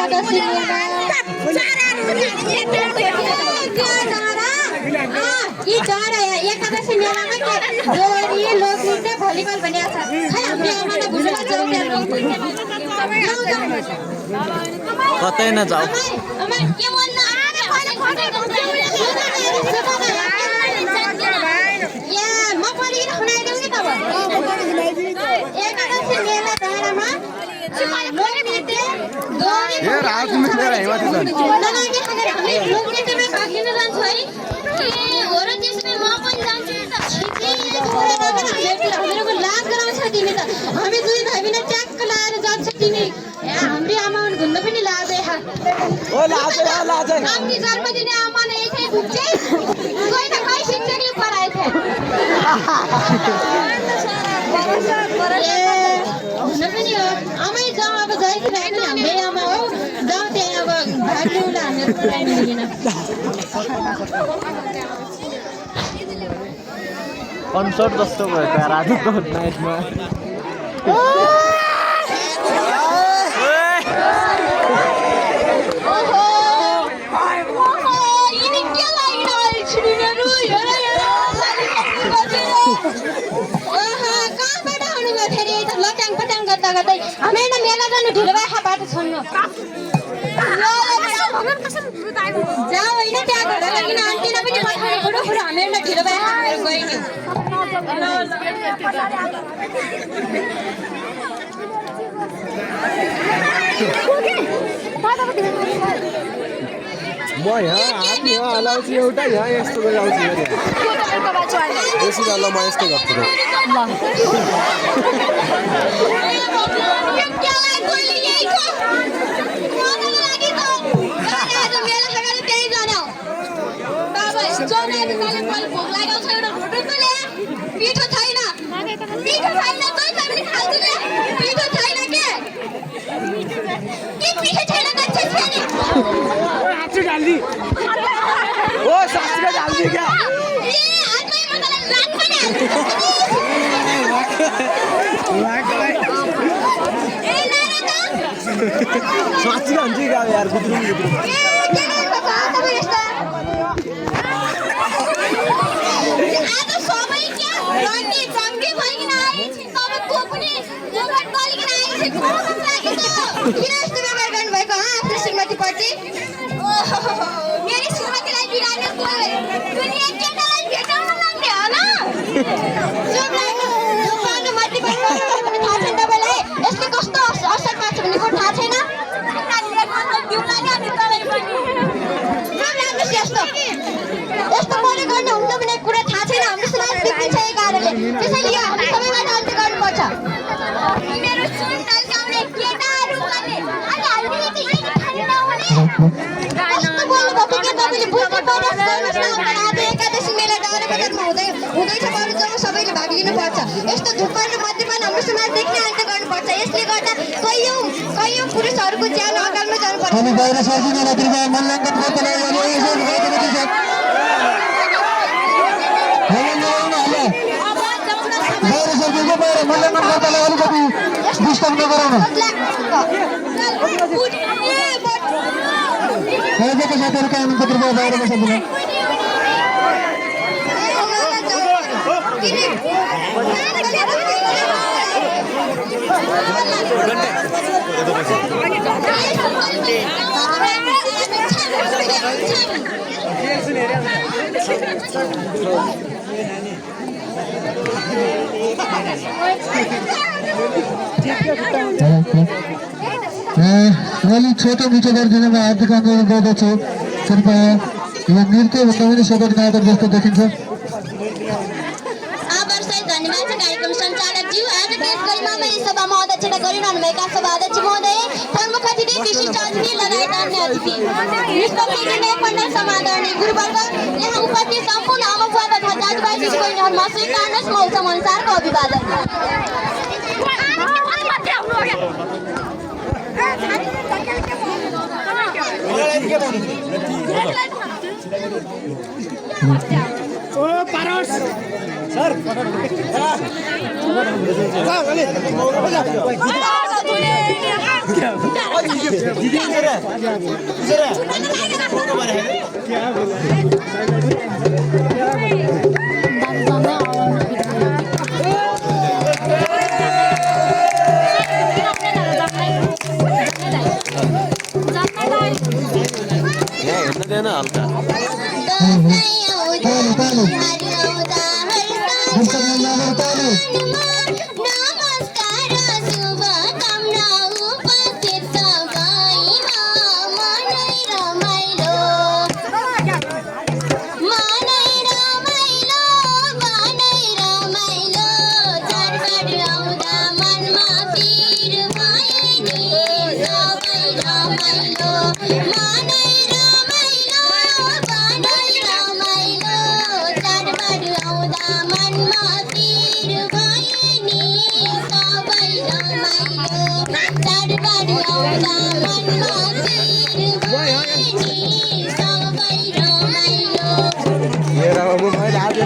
एकादशी यी चरा एकादशी मेलामा डोरी लोकनृत्य भलिबल भनिएको छ खै हाम्रो आमाले भुलेर कतै नजाऊ के भन्न म पनि खुनाइदेऊ नि तब एकादशी मेला डाँडामा लोकनृत्य डोरी लोकनृत्यमा भाग लिन जान्छौँ है हो र त्यसमै म पनि जान्छु हामीहरूको लाज गराउँछ तिमी त हामी दुई भाइ बिना ट्याक्क लाएर जान्छ तिमी हाम्री आमा घुम्न पनि लाजे आम्री जन्म दिने आमा नै थिए भुक्छे कोही न कोही शिक्षकले पढाए थिए हुन पनि हो आमै जाउँ अब जहिले पनि हाम्रै आमा हो जाउँ त्यहाँ अब भाग लिउँला हामीहरू पढाइनु दिँदैन कन्सर्ट जस्तो भयो त रातको नाइटमा हामीलाई मेला जानु ढिलो भए बाटो छोड्नु जाऊ होइन त्यहाँ घर किन आन्टीलाई पनि पठाउने बुढो बुढो हामीलाई ढिलो भए हामीहरू गइन्यौँ म यहाँ हात यहाँ हलाउँछु एउटा यहाँ यस्तो गराउँछु यसो ल म यस्तो गर्छु पिठो छैन ओ सासुले डाल्दी क्या साँच्ची हुन्छ क्या यार गुद्रुङ श्रीमतीपट्टि मेरो श्रीमतीलाई बिरामी दुनिया केटालाई भेटाउन लाग्ने थाहा छैन तपाईँलाई यसले कस्तो असर पार्छ भन्ने कुरो थाहा छैन यस्तो यस्तो मैले गर्ने हुन्न भन्ने कुरा थाहा छैन हाम्रो समाज बिग्रिन्छ यही कारणले त्यसैले यो हामी सबैलाई अन्त्य गर्नुपर्छ मेरो सुन नल्काउने केटाहरू भने अनि हामीले चाहिँ कस्तो बोल्नुभएको के तपाईँले बुझ्नु पर्छ आज एकादशी मेला डाँडा बजारमा हुँदैछ बरु सबैले भाग लिनुपर्छ यस्तो धुपहरू मध्येमा हाम्रो समाज देख्ने अन्त्य गर्नुपर्छ यसले गर्दा कैयौँ पुरुषहरूको ज्यान अकालमा जानुपर्छ अलिक छोटो मिठो गरिदिनमा हार्दिक अनुरोध गर्दछु कृपया यो नृत्य कमेडी सगट नाटक जस्तो देखिन्छ कार्यक्रम सञ्चालकज्यू आज देशभरिमा यस सभामा अध्यक्षता गरिरहनुभएका सभा अध्यक्ष महोदय प्रमुख अतिथि विशिष्ट अतिथि लगायत अन्य अतिथि निष्पक्ष मण्डल समादरणीय गुरुवर्ग यहाँ उपस्थित सम्पूर्ण आमाबुवा तथा दाजुभाइ दिदीबहिनीहरूमा स्वीकार्नुहोस् मौसम अनुसारको अभिवादन ओ पारोस नमस्कार शुभकामना उपस्थित सबैमा मनै रमाइलो चाडबाड आउँदा मनमा पिर भए नि सबै रमाइलो चाडबाड आउँदा मनमा पिर भए नि सबै रमाइलो चाडबाड आउँदा मनमा पिर भए नि सबै रमाइलो ये रहा वो मैं आज